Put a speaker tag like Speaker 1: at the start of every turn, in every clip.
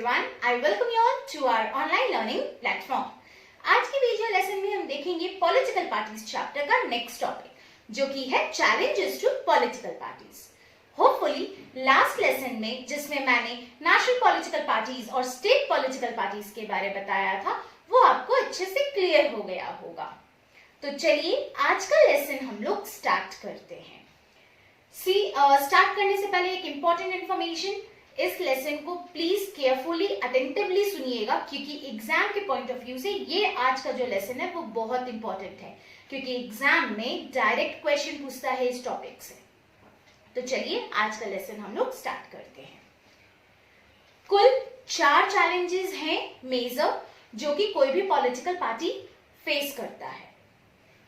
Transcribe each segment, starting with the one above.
Speaker 1: everyone, I welcome you all to our online learning platform. आज के video lesson में हम देखेंगे पॉलिटिकल पार्टीज चैप्टर का नेक्स्ट टॉपिक जो कि है challenges to political parties. Hopefully last lesson में जिसमें मैंने नेशनल पॉलिटिकल पार्टीज और स्टेट पॉलिटिकल पार्टीज के बारे में बताया था वो आपको अच्छे से क्लियर हो गया होगा। तो चलिए आज का लेसन हम लोग स्टार्ट करते हैं। स्टार्ट करने से पहले एक इंपॉर्टेंट इंफॉर्मेशन, इस लेसन को प्लीज केयरफुली अटेंटिवली सुनिएगा क्योंकि एग्जाम के पॉइंट ऑफ व्यू से ये आज का जो लेसन है वो बहुत इंपॉर्टेंट है क्योंकि एग्जाम में डायरेक्ट क्वेश्चन पूछता है इस टॉपिक से। तो चलिए आज का लेसन हम लोग स्टार्ट करते हैं। कुल 4 चैलेंजेस हैं मेजर जो कि कोई भी पॉलिटिकल पार्टी फेस करता है।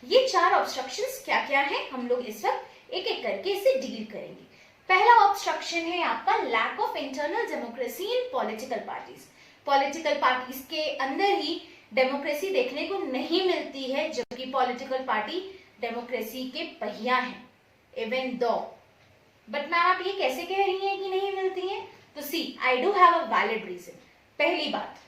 Speaker 1: ये 4 ऑब्स्ट्रक्शंस क्या क्या हैं हम लोग इस वक्त एक एक करके इसे डील करेंगे। पहला ऑब्स्ट्रक्शन है आपका lack of internal democracy in political parties. Political parties के अंदर ही डेमोक्रेसी देखने को नहीं मिलती है जबकि पॉलिटिकल पार्टी डेमोक्रेसी के पहिया हैं। इवन दो बट मैम आप ये कैसे कह रही हैं कि नहीं मिलती हैं? तो see I do have a valid reason. पहली बात,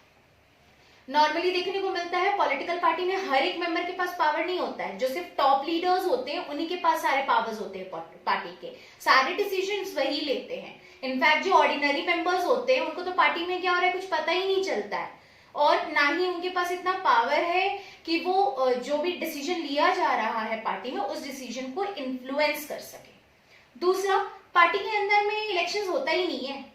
Speaker 1: नॉर्मली देखने को मिलता है पॉलिटिकल पार्टी में हर एक मेंबर के पास पावर नहीं होता है। जो सिर्फ टॉप लीडर्स होते हैं उन्हीं के पास सारे पावर्स होते हैं, पार्टी के सारे डिसीजंस वही लेते हैं। इनफैक्ट जो ऑर्डिनरी मेंबर्स होते हैं उनको तो पार्टी में क्या हो रहा है कुछ पता ही नहीं चलता है और ना ही उनके पास इतना पावर है कि वो जो भी डिसीजन लिया जा रहा है पार्टी में उस डिसीजन को इन्फ्लुएंस कर सके। दूसरा, पार्टी के अंदर में इलेक्शन होता ही नहीं है।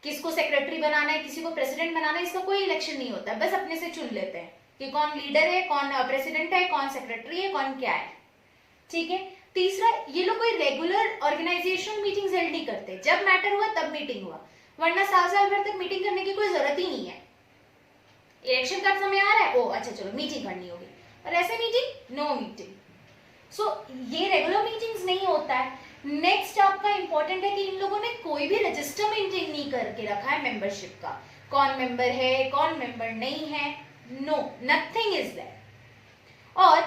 Speaker 1: किसको सेक्रेटरी बनाना है, किसी को प्रेसिडेंट बनाना है, इसका कोई इलेक्शन नहीं होता, बस अपने से चुन लेते हैं कि कौन लीडर है, कौन प्रेसिडेंट है, कौन सेक्रेटरी है, कौन क्या है। ठीक है। तीसरा, ये लोग कोई रेगुलर ऑर्गेनाइजेशन मीटिंग्स हेल्ड नहीं करते, जब मैटर हुआ तब मीटिंग हुआ, वरना साल भर तक मीटिंग करने की कोई जरूरत ही नहीं है। इलेक्शन का समय आ रहा है, ओ अच्छा चलो मीटिंग करनी होगी, और ऐसे मीटिंग नो मीटिंग। सो ये रेगुलर मीटिंग्स नहीं होता है। नेक्स्ट आपका इंपॉर्टेंट है कि इन लोगों ने कोई भी रजिस्टर मेंटेन नहीं करके रखा है मेंबरशिप का, कौन मेंबर है कौन मेंबर नहीं है, नो नथिंग इज देयर। और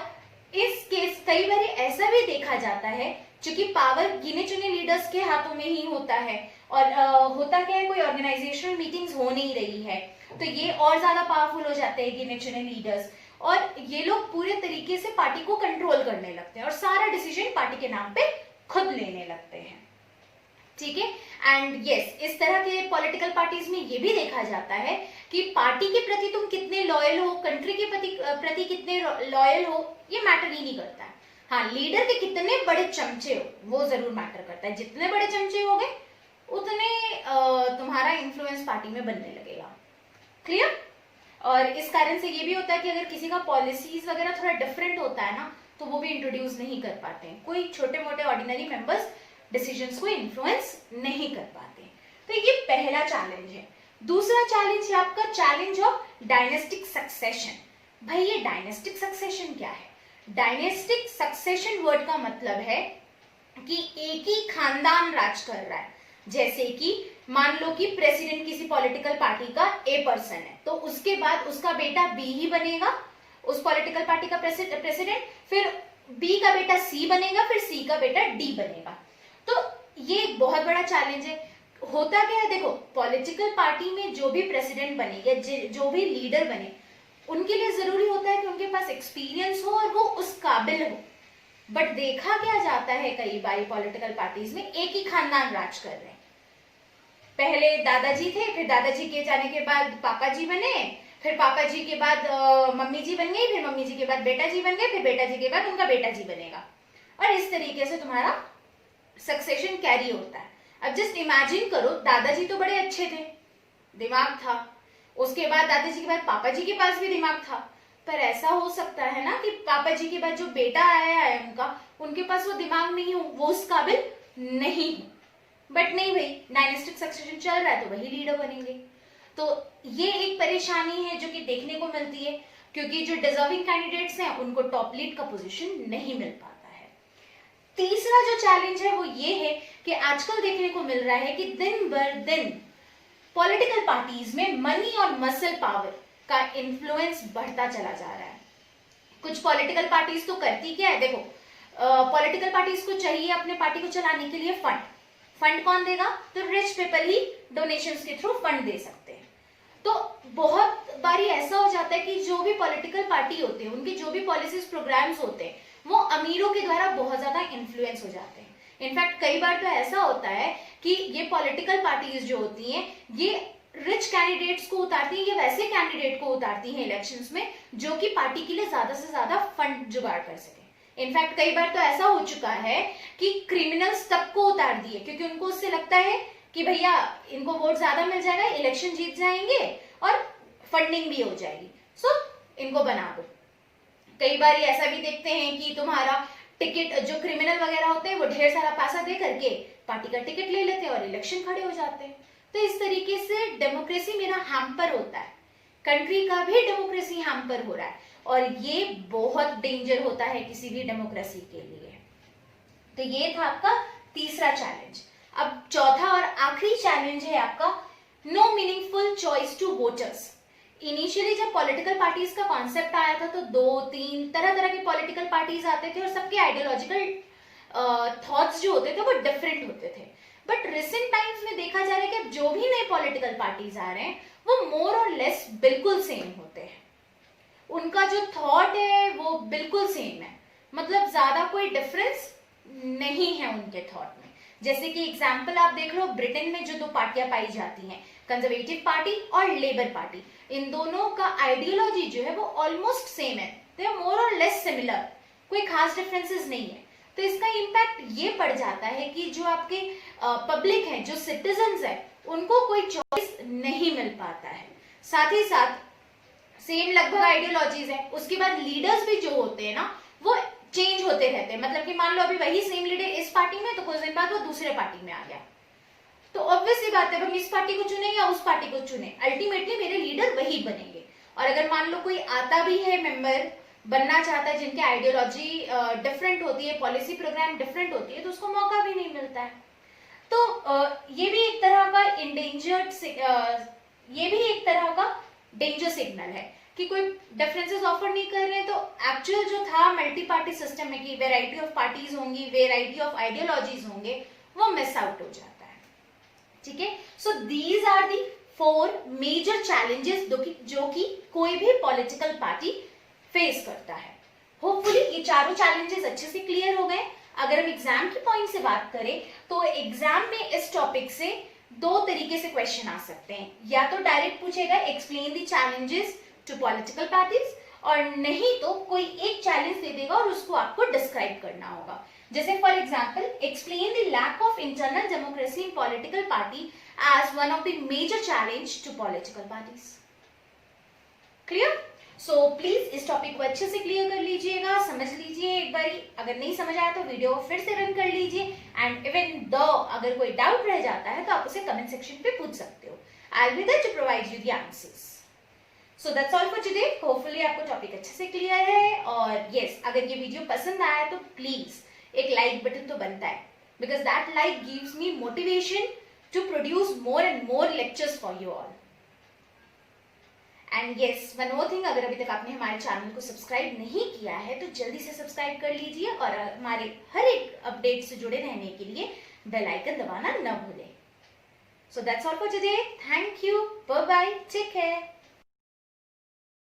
Speaker 1: इस केस कई बार ऐसा भी देखा जाता है क्योंकि पावर गिने चुने लीडर्स के हाथों में ही होता है और होता क्या है कोई ऑर्गेनाइजेशनल मीटिंग्स हो नहीं रही है तो ये और ज्यादा पावरफुल हो जाते हैं गिने चुने लीडर्स और ये लोग पूरे तरीके से पार्टी को कंट्रोल करने लगते हैं और सारा डिसीजन पार्टी के नाम पे खुद लेने लगते हैं। ठीक है। एंड यस, इस तरह के पॉलिटिकल पार्टीज में ये भी देखा जाता है कि पार्टी के प्रति तुम कितने लॉयल हो, कंट्री के प्रति कितने लॉयल हो, ये मैटर ही नहीं करता है। हाँ, लीडर के कितने बड़े चमचे हो वो जरूर मैटर करता है। जितने बड़े चमचे हो गए उतने तुम्हारा इन्फ्लुएंस पार्टी में बनने लगेगा। क्लियर? और इस कारण से ये भी होता है कि अगर किसी का पॉलिसीज वगैरह थोड़ा डिफरेंट होता है ना तो वो भी इंट्रोड्यूस नहीं कर पाते हैं। कोई छोटे मोटे ऑर्डिनरी मेंबर्स डिसीजंस को इन्फ्लुएंस नहीं कर पाते। तो ये पहला चैलेंज है। दूसरा चैलेंज है आपका चैलेंज ऑफ डायनेस्टिक सक्सेशन। भाई ये डायनेस्टिक सक्सेशन क्या है? डायनेस्टिक सक्सेशन वर्ड का मतलब है कि एक ही खानदान राज कर रहा है। जैसे कि मान लो कि प्रेसिडेंट किसी पॉलिटिकल पार्टी का ए पर्सन है तो उसके बाद उसका बेटा बी ही बनेगा उस पॉलिटिकल पार्टी का प्रेसिडेंट, फिर बी का बेटा सी बनेगा, फिर सी का बेटा डी बनेगा। तो ये एक बहुत बड़ा चैलेंज है। होता क्या है, देखो पॉलिटिकल पार्टी में जो भी प्रेसिडेंट बने या जो भी लीडर बने उनके लिए जरूरी होता है कि उनके पास एक्सपीरियंस हो और वो उस काबिल हो। बट देखा क्या जाता है कई बार पॉलिटिकल पार्टीज में एक ही खानदान राज कर रहे हैं। पहले दादाजी थे, फिर दादाजी के जाने के बाद पापा जी बने, फिर पापा जी के बाद मम्मी जी बन गई, फिर मम्मी जी के बाद बेटा जी बन गए, फिर बेटा जी के बाद उनका बेटा जी बनेगा और इस तरीके से तुम्हारा सक्सेशन कैरी होता है। अब जस्ट इमेजिन करो, दादाजी तो बड़े अच्छे थे, दिमाग था, उसके बाद दादाजी के बाद पापा जी के पास भी दिमाग था, पर ऐसा हो सकता है ना कि पापा जी के बाद जो बेटा आया है उनके पास वो दिमाग नहीं हो, वो उस काबिल नहीं हो। बट नहीं भाई, डायनेस्टिक सक्सेशन चल रहा है तो वही लीडर बनेंगे। तो ये एक परेशानी है जो कि देखने को मिलती है क्योंकि जो डिजर्विंग कैंडिडेट्स हैं उनको टॉप लीड का पोजीशन नहीं मिल पाता है। तीसरा जो चैलेंज है वो ये है कि आजकल देखने को मिल रहा है कि दिन बर दिन पॉलिटिकल पार्टीज में मनी और मसल पावर का इन्फ्लुएंस बढ़ता चला जा रहा है। कुछ पॉलिटिकल पार्टीज तो करती क्या है, देखो पॉलिटिकल पार्टीज को चाहिए अपने पार्टी को चलाने के लिए फंड कौन देगा? तो रिच पीपल ही डोनेशंस के थ्रू फंड दे सकते तो बहुत बारी ऐसा हो जाता है कि जो भी पॉलिटिकल पार्टी होते हैं, उनके जो भी पॉलिसीज प्रोग्राम्स होते हैं, वो अमीरों के द्वारा बहुत ज्यादा इन्फ्लुएंस हो जाते हैं। इनफैक्ट कई बार तो ऐसा होता है कि ये पॉलिटिकल पार्टीज जो होती हैं, ये रिच कैंडिडेट्स को उतारती है, ये वैसे कैंडिडेट को उतारती है इलेक्शंस में जो कि पार्टी के लिए ज्यादा से ज्यादा फंड जुगाड़ कर सके। इनफैक्ट कई बार तो ऐसा हो चुका है कि क्रिमिनल्स तक को उतार दिए, क्योंकि उनको उससे लगता है कि भैया इनको वोट ज्यादा मिल जाएगा, इलेक्शन जीत जाएंगे और फंडिंग भी हो जाएगी, सो इनको बना दो। कई बार ऐसा भी देखते हैं कि तुम्हारा टिकट, जो क्रिमिनल वगैरह होते हैं वो ढेर सारा पैसा दे करके पार्टी का टिकट ले लेते हैं और इलेक्शन खड़े हो जाते हैं। तो इस तरीके से डेमोक्रेसी मेरा हैम्पर होता है, कंट्री का भी डेमोक्रेसी हैम्पर हो रहा है, और ये बहुत डेंजर होता है किसी भी डेमोक्रेसी के लिए। तो ये था आपका तीसरा चैलेंज। अब चौथा और आखिरी चैलेंज है आपका no meaningful choice to voters. Initially जब पॉलिटिकल पार्टीज का कॉन्सेप्ट आया था तो 2-3 तरह तरह के पॉलिटिकल पार्टीज आते थे और सबके आइडियोलॉजिकल थॉट्स जो होते थे वो डिफरेंट होते थे। बट रिसेंट टाइम्स में देखा जा रहा है कि अब जो भी नए पॉलिटिकल पार्टीज आ रहे हैं वो मोर और लेस बिल्कुल सेम होते हैं, उनका जो थॉट है वो बिल्कुल सेम है, मतलब ज्यादा कोई डिफरेंस नहीं है उनके थॉट में। जैसे कि एग्जाम्पल आप देख लो, ब्रिटेन में जो 2 पार्टियां पाई जाती हैं, कंजर्वेटिव पार्टी और लेबर पार्टी, इन दोनों का आइडियोलॉजी जो है वो ऑलमोस्ट सेम है, दे आर मोर और लेस सिमिलर, कोई खास डिफरेंसेस नहीं है। तो इसका इम्पैक्ट ये पड़ जाता है कि जो आपके पब्लिक है, जो सिटीजन्स है, उनको कोई चॉइस नहीं मिल पाता है। साथ ही साथ सेम लगभग आइडियोलॉजीज है, उसके बाद लीडर्स भी जो होते हैं ना वो चेंज होते रहते हैं। मतलब कि मान लो अभी वही सेम लीडर इस पार्टी में, तो कुछ दिन बाद वो दूसरे पार्टी में आ गया, तो ऑब्वियस सी बात है हम इस पार्टी को चुने या उस पार्टी को चुने, अल्टीमेटली मेरे लीडर वही बनेंगे। और अगर मान लो कोई आता भी है मेंबर बनना चाहता है जिनकी आइडियोलॉजी डिफरेंट होती है, पॉलिसी प्रोग्राम डिफरेंट होती है, तो उसको मौका भी नहीं मिलता है। तो ये भी एक तरह का ये भी एक तरह का डेंजर सिग्नल है कि कोई डिफरेंसेस ऑफर नहीं कर रहे हैं। तो एक्चुअल जो था मल्टी पार्टी सिस्टम में कि वेराइटी ऑफ पार्टीज होंगी, वेराइटी ऑफ आइडियोलॉजीज होंगे, वो मिस आउट हो जाता है। ठीक है, so these are the 4 major challenges जो कि कोई भी पॉलिटिकल पार्टी फेस करता है। होपफुली ये चारों चैलेंजेस अच्छे से क्लियर हो गए। अगर हम एग्जाम की पॉइंट से बात करें तो एग्जाम में इस टॉपिक से 2 तरीके से क्वेश्चन आ सकते हैं, या तो डायरेक्ट पूछेगा explain the challenges to political parties, और नहीं तो कोई एक चैलेंज दे देगा और उसको आपको डिस्क्राइब करना होगा। जैसे for example explain the lack of internal democracy in political party as one of the major challenge to political parties. Clear? So please इस टॉपिक को अच्छे से क्लियर कर लीजिएगा, समझ लीजिए एक बारी। अगर नहीं समझ आया तो वीडियो फिर से रन कर लीजिए, एंड इवन दो अगर कोई डाउट रह जाता है तो आप उसे कमेंट सेक्शन पे पूछ सकते हो। I will be there to provide you the answers. So that's all for today. Hopefully आपको टॉपिक अच्छे से क्लियर है। और यस, अगर ये वीडियो पसंद आया तो प्लीज एक लाइक बटन तो बनता है, because that like gives me motivation to produce more and more lectures for you all. And yes, one more thing, अगर अभी तक आपने हमारे चैनल को सब्सक्राइब नहीं किया है तो जल्दी से सब्सक्राइब कर लीजिए, और हमारे हर एक अपडेट से जुड़े रहने के लिए बेल आइकन दबाना न भूलें। So that's all for today. Thank you, bye bye, take care.